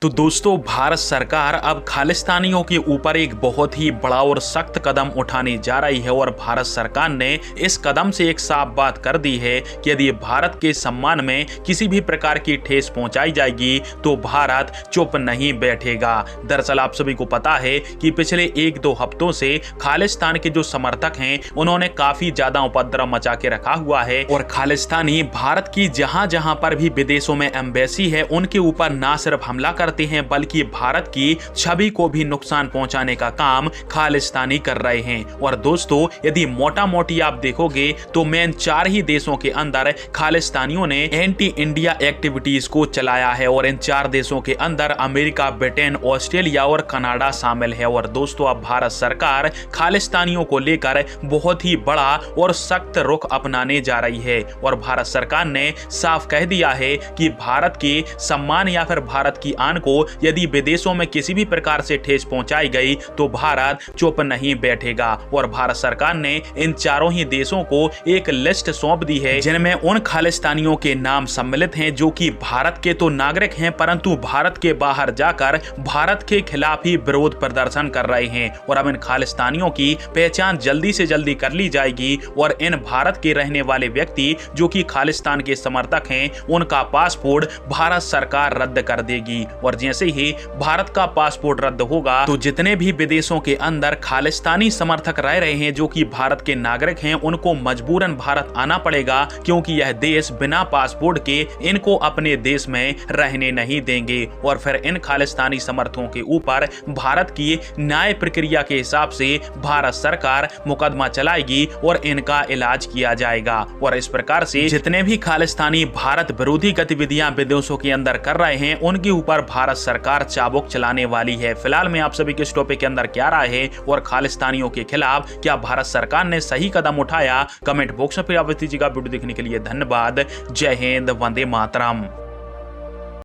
तो दोस्तों, भारत सरकार अब खालिस्तानियों के ऊपर एक बहुत ही बड़ा और सख्त कदम उठाने जा रही है और भारत सरकार ने इस कदम से एक साफ बात कर दी है कि यदि भारत के सम्मान में किसी भी प्रकार की ठेस पहुंचाई जाएगी तो भारत चुप नहीं बैठेगा। दरअसल आप सभी को पता है कि पिछले 1-2 हफ्तों से खालिस्तान के जो समर्थक हैं उन्होंने काफी ज्यादा उपद्रव मचा के रखा हुआ है और खालिस्तानी भारत की जहां जहां पर भी विदेशों में एम्बेसी है उनके ऊपर ना सिर्फ हमला करते हैं बल्कि भारत की छवि को भी नुकसान पहुंचाने का काम खालिस्तानी कर रहे हैं। और दोस्तों, यदि मोटा मोटी आप देखोगे तो मेन 4 ही देशों के अंदर खालिस्तानियों ने एंटी इंडिया एक्टिविटीज को चलाया है और इन 4 देशों के अंदर अमेरिका, ब्रिटेन, ऑस्ट्रेलिया और कनाडा शामिल है। और दोस्तों, अब भारत सरकार खालिस्तानियों को लेकर बहुत ही बड़ा और सख्त रुख अपनाने जा रही है और भारत सरकार ने साफ कह दिया है कि भारत के सम्मान या फिर भारत की आन को यदि विदेशों में किसी भी प्रकार से ठेस पहुंचाई गई तो भारत चुप नहीं बैठेगा। और भारत सरकार ने इन 4 ही देशों को एक लिस्ट सौंप दी है जिनमें उन खालिस्तानियों के नाम सम्मिलित हैं जो कि भारत के तो नागरिक हैं परंतु भारत के बाहर जाकर भारत के खिलाफ ही विरोध प्रदर्शन कर रहे हैं। और अब इन खालिस्तानियों की पहचान जल्दी से जल्दी कर ली जाएगी और इन भारत के रहने वाले व्यक्ति जो कि खालिस्तान के समर्थक हैं उनका पासपोर्ट भारत सरकार रद्द कर देगी। और जैसे ही भारत का पासपोर्ट रद्द होगा तो जितने भी विदेशों के अंदर खालिस्तानी समर्थक रह रहे हैं जो कि भारत के नागरिक हैं उनको मजबूरन भारत आना पड़ेगा क्योंकि यह देश बिना पासपोर्ट के इनको अपने देश में रहने नहीं देंगे। और फिर इन खालिस्तानी समर्थकों के ऊपर भारत की न्याय प्रक्रिया के हिसाब से भारत सरकार मुकदमा चलाएगी और इनका इलाज किया जाएगा। और इस प्रकार से जितने भी खालिस्तानी भारत विरोधी गतिविधियां विदेशों के अंदर कर रहे हैं उनके ऊपर भारत सरकार चाबुक चलाने वाली है। फिलहाल में आप सभी के इस टॉपिक के अंदर क्या राय है और खालिस्तानियों के खिलाफ क्या भारत सरकार ने सही कदम उठाया, कमेंट बॉक्स में आप दीजिएगा। वीडियो देखने के लिए धन्यवाद। जय हिंद, वंदे मातरम।